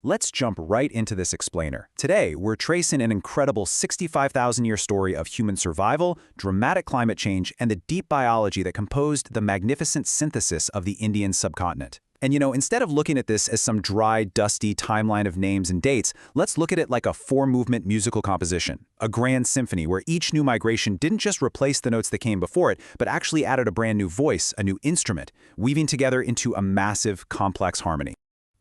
Let's jump right into this explainer. Today, we're tracing an incredible 65,000-year story of human survival, dramatic climate change, and the deep biology that composed the magnificent synthesis of the Indian subcontinent. And instead of looking at this as some dry, dusty timeline of names and dates, let's look at it like a four-movement musical composition, a grand symphony where each new migration didn't just replace the notes that came before it, but actually added a brand new voice, a new instrument, weaving together into a massive, complex harmony.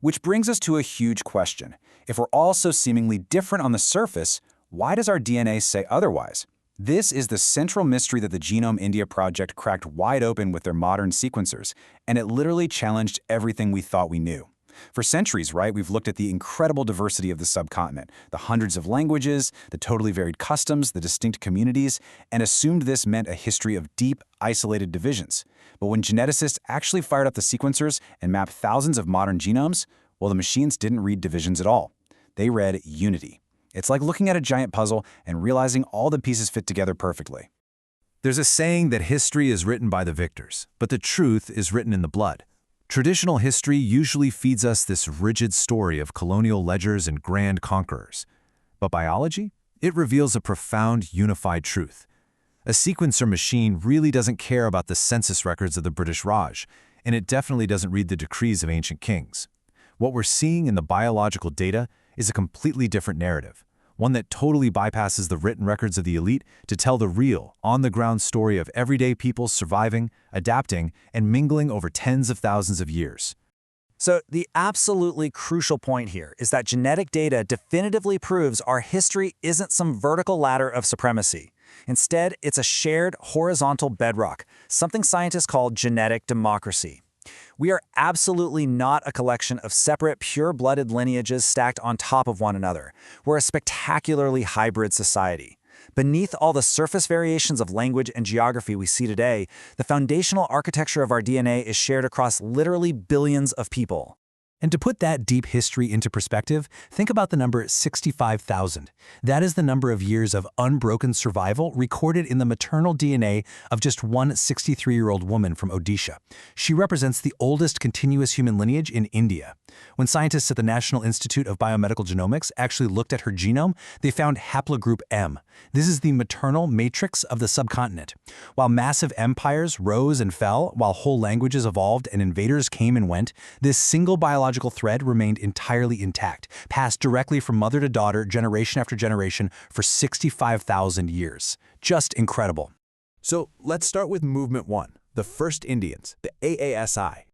Which brings us to a huge question. If we're all so seemingly different on the surface, why does our DNA say otherwise? This is the central mystery that the Genome India project cracked wide open with their modern sequencers, and it literally challenged everything we thought we knew. For centuries, right, we've looked at the incredible diversity of the subcontinent, the hundreds of languages, the totally varied customs, the distinct communities, and assumed this meant a history of deep, isolated divisions. But when geneticists actually fired up the sequencers and mapped thousands of modern genomes, well, the machines didn't read divisions at all. They read unity. It's like looking at a giant puzzle and realizing all the pieces fit together perfectly. There's a saying that history is written by the victors, but the truth is written in the blood. Traditional history usually feeds us this rigid story of colonial ledgers and grand conquerors. But biology? It reveals a profound, unified truth. A sequencer machine really doesn't care about the census records of the British Raj, and it definitely doesn't read the decrees of ancient kings. What we're seeing in the biological data is a completely different narrative, one that totally bypasses the written records of the elite to tell the real, on-the-ground story of everyday people surviving, adapting, and mingling over tens of thousands of years. So the absolutely crucial point here is that genetic data definitively proves our history isn't some vertical ladder of supremacy. Instead, it's a shared horizontal bedrock, something scientists call genetic democracy. We are absolutely not a collection of separate, pure-blooded lineages stacked on top of one another. We're a spectacularly hybrid society. Beneath all the surface variations of language and geography we see today, the foundational architecture of our DNA is shared across literally billions of people. And to put that deep history into perspective, think about the number 65,000. That is the number of years of unbroken survival recorded in the maternal DNA of just one 63-year-old woman from Odisha. She represents the oldest continuous human lineage in India. When scientists at the National Institute of Biomedical Genomics actually looked at her genome, they found haplogroup M. This is the maternal matrix of the subcontinent. While massive empires rose and fell, while whole languages evolved and invaders came and went, this single biological thread remained entirely intact, passed directly from mother to daughter, generation after generation, for 65,000 years. Just incredible. So let's start with Movement 1, the first Indians, the AASI.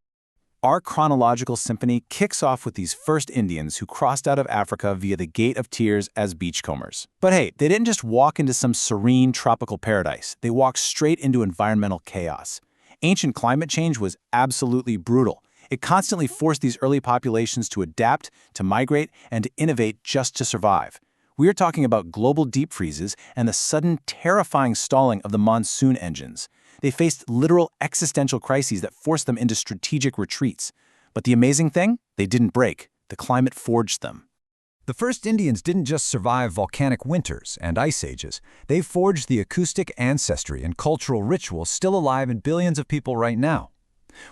Our chronological symphony kicks off with these first Indians who crossed out of Africa via the Gate of Tears as beachcombers. But hey, they didn't just walk into some serene tropical paradise. They walked straight into environmental chaos. Ancient climate change was absolutely brutal. It constantly forced these early populations to adapt, to migrate, and to innovate just to survive. We are talking about global deep freezes and the sudden, terrifying stalling of the monsoon engines. They faced literal existential crises that forced them into strategic retreats. But the amazing thing? They didn't break. The climate forged them. The first Indians didn't just survive volcanic winters and ice ages. They forged the acoustic ancestry and cultural rituals still alive in billions of people right now.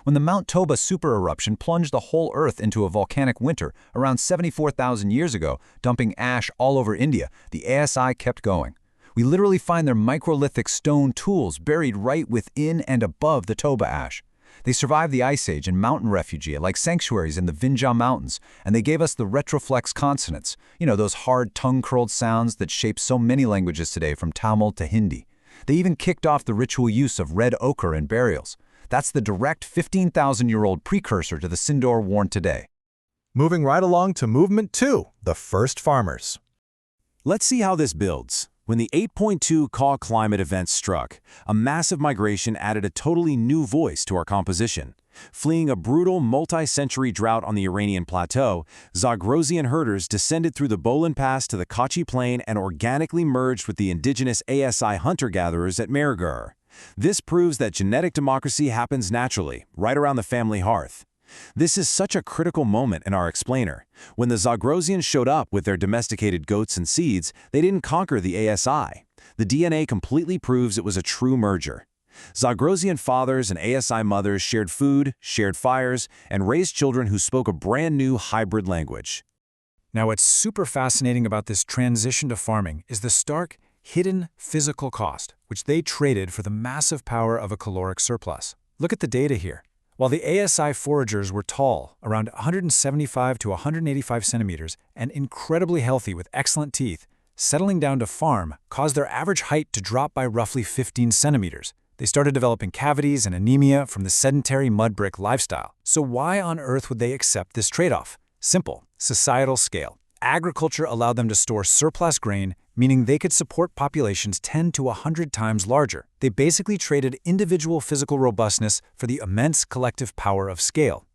When the Mount Toba supereruption plunged the whole Earth into a volcanic winter around 74,000 years ago, dumping ash all over India, the ASI kept going. We literally find their microlithic stone tools buried right within and above the Toba ash. They survived the Ice Age in mountain refugia like sanctuaries in the Vindhya Mountains, and they gave us the retroflex consonants, those hard tongue-curled sounds that shape so many languages today from Tamil to Hindi. They even kicked off the ritual use of red ochre in burials. That's the direct 15,000-year-old precursor to the sindoor worn today. Moving right along to Movement 2, the first farmers. Let's see how this builds. When the 8.2 Ka climate event struck, a massive migration added a totally new voice to our composition. Fleeing a brutal multi-century drought on the Iranian plateau, Zagrosian herders descended through the Bolan Pass to the Kachi Plain and organically merged with the indigenous ASI hunter-gatherers at Merigur. This proves that genetic democracy happens naturally, right around the family hearth. This is such a critical moment in our explainer. When the Zagrosians showed up with their domesticated goats and seeds, they didn't conquer the ASI. The DNA completely proves it was a true merger. Zagrosian fathers and ASI mothers shared food, shared fires, and raised children who spoke a brand new hybrid language. Now, what's super fascinating about this transition to farming is the stark, hidden physical cost, which they traded for the massive power of a caloric surplus. Look at the data here. While the ASI foragers were tall, around 175 to 185 centimeters, and incredibly healthy with excellent teeth, settling down to farm caused their average height to drop by roughly 15 centimeters. They started developing cavities and anemia from the sedentary mud brick lifestyle. So why on earth would they accept this trade-off? Simple: societal scale. Agriculture allowed them to store surplus grain, meaning they could support populations 10 to 100 times larger. They basically traded individual physical robustness for the immense collective power of scale.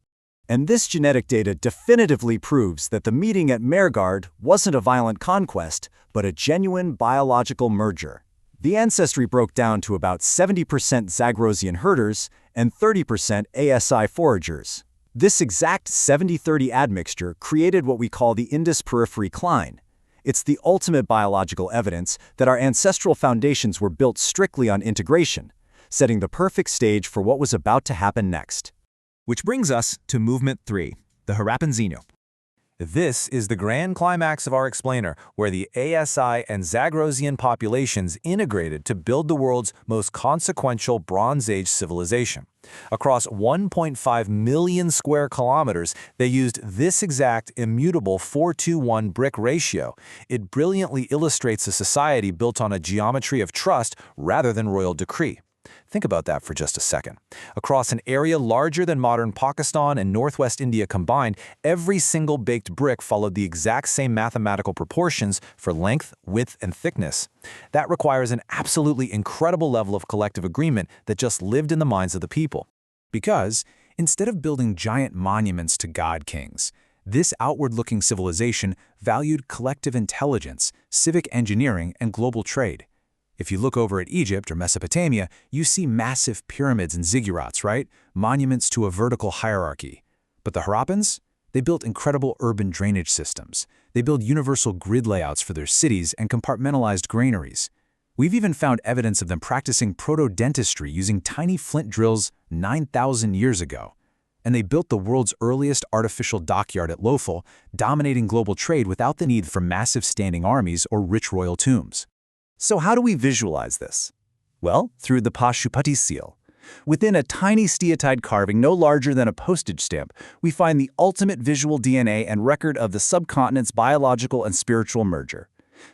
And this genetic data definitively proves that the meeting at Meergaard wasn't a violent conquest, but a genuine biological merger. The ancestry broke down to about 70% Zagrosian herders and 30% ASI foragers. This exact 70-30 admixture created what we call the Indus Periphery Cline. It's the ultimate biological evidence that our ancestral foundations were built strictly on integration, setting the perfect stage for what was about to happen next. Which brings us to Movement 3, the Harappan Xenu. This is the grand climax of our explainer, where the ASI and Zagrosian populations integrated to build the world's most consequential Bronze Age civilization. Across 1.5 million square kilometers, they used this exact immutable 4:1 brick ratio. It brilliantly illustrates a society built on a geometry of trust rather than royal decree. Think about that for just a second. Across an area larger than modern Pakistan and northwest India combined, every single baked brick followed the exact same mathematical proportions for length, width, and thickness. That requires an absolutely incredible level of collective agreement that just lived in the minds of the people. Because, instead of building giant monuments to god kings, this outward-looking civilization valued collective intelligence, civic engineering, and global trade. If you look over at Egypt or Mesopotamia, you see massive pyramids and ziggurats, right? Monuments to a vertical hierarchy. But the Harappans? They built incredible urban drainage systems. They built universal grid layouts for their cities and compartmentalized granaries. We've even found evidence of them practicing proto-dentistry using tiny flint drills 9,000 years ago. And they built the world's earliest artificial dockyard at Lothal, dominating global trade without the need for massive standing armies or rich royal tombs. So how do we visualize this? Well, through the Pashupati seal. Within a tiny steatide carving no larger than a postage stamp, we find the ultimate visual DNA and record of the subcontinent's biological and spiritual merger.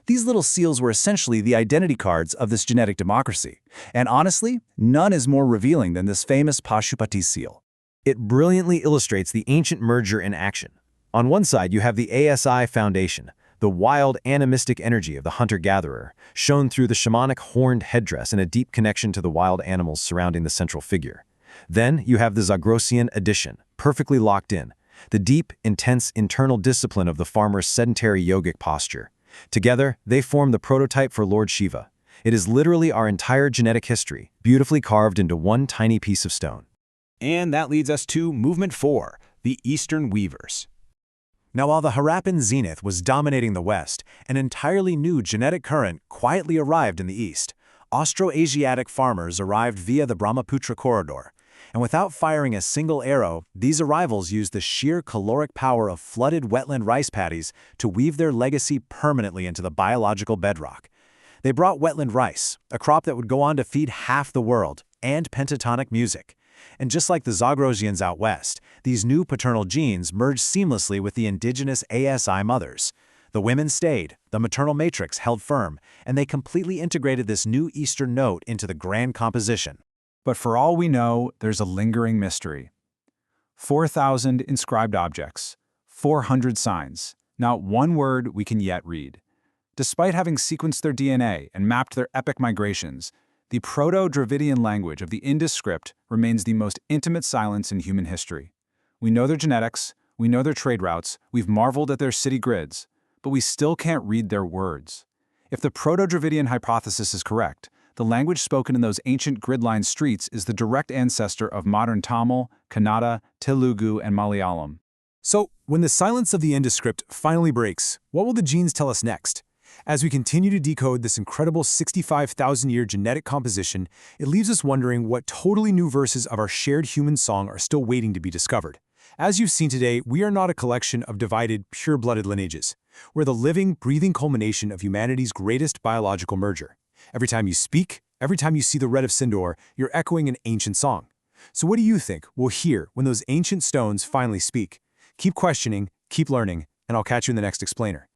These little seals were essentially the identity cards of this genetic democracy. And honestly, none is more revealing than this famous Pashupati seal. It brilliantly illustrates the ancient merger in action. On one side, you have the ASI foundation, the wild animistic energy of the hunter-gatherer, shown through the shamanic horned headdress and a deep connection to the wild animals surrounding the central figure. Then you have the Zagrosian addition, perfectly locked in, the deep, intense internal discipline of the farmer's sedentary yogic posture. Together, they form the prototype for Lord Shiva. It is literally our entire genetic history, beautifully carved into one tiny piece of stone. And that leads us to Movement 4, the Eastern Weavers. Now, while the Harappan zenith was dominating the West, an entirely new genetic current quietly arrived in the East. Austroasiatic farmers arrived via the Brahmaputra corridor. And without firing a single arrow, these arrivals used the sheer caloric power of flooded wetland rice paddies to weave their legacy permanently into the biological bedrock. They brought wetland rice, a crop that would go on to feed half the world, and pentatonic music. And just like the Zagrosians out west, these new paternal genes merged seamlessly with the indigenous ASI mothers. The women stayed, the maternal matrix held firm, and they completely integrated this new Eastern note into the grand composition. But for all we know, there's a lingering mystery. 4,000 inscribed objects, 400 signs, not one word we can yet read. Despite having sequenced their DNA and mapped their epic migrations, the Proto-Dravidian language of the Indus script remains the most intimate silence in human history. We know their genetics, we know their trade routes, we've marveled at their city grids, but we still can't read their words. If the Proto-Dravidian hypothesis is correct, the language spoken in those ancient grid-lined streets is the direct ancestor of modern Tamil, Kannada, Telugu, and Malayalam. So, when the silence of the Indus script finally breaks, what will the genes tell us next? As we continue to decode this incredible 65,000-year genetic composition, it leaves us wondering what totally new verses of our shared human song are still waiting to be discovered. As you've seen today, we are not a collection of divided, pure-blooded lineages. We're the living, breathing culmination of humanity's greatest biological merger. Every time you speak, every time you see the red of Sindor, you're echoing an ancient song. So what do you think we'll hear when those ancient stones finally speak? Keep questioning, keep learning, and I'll catch you in the next explainer.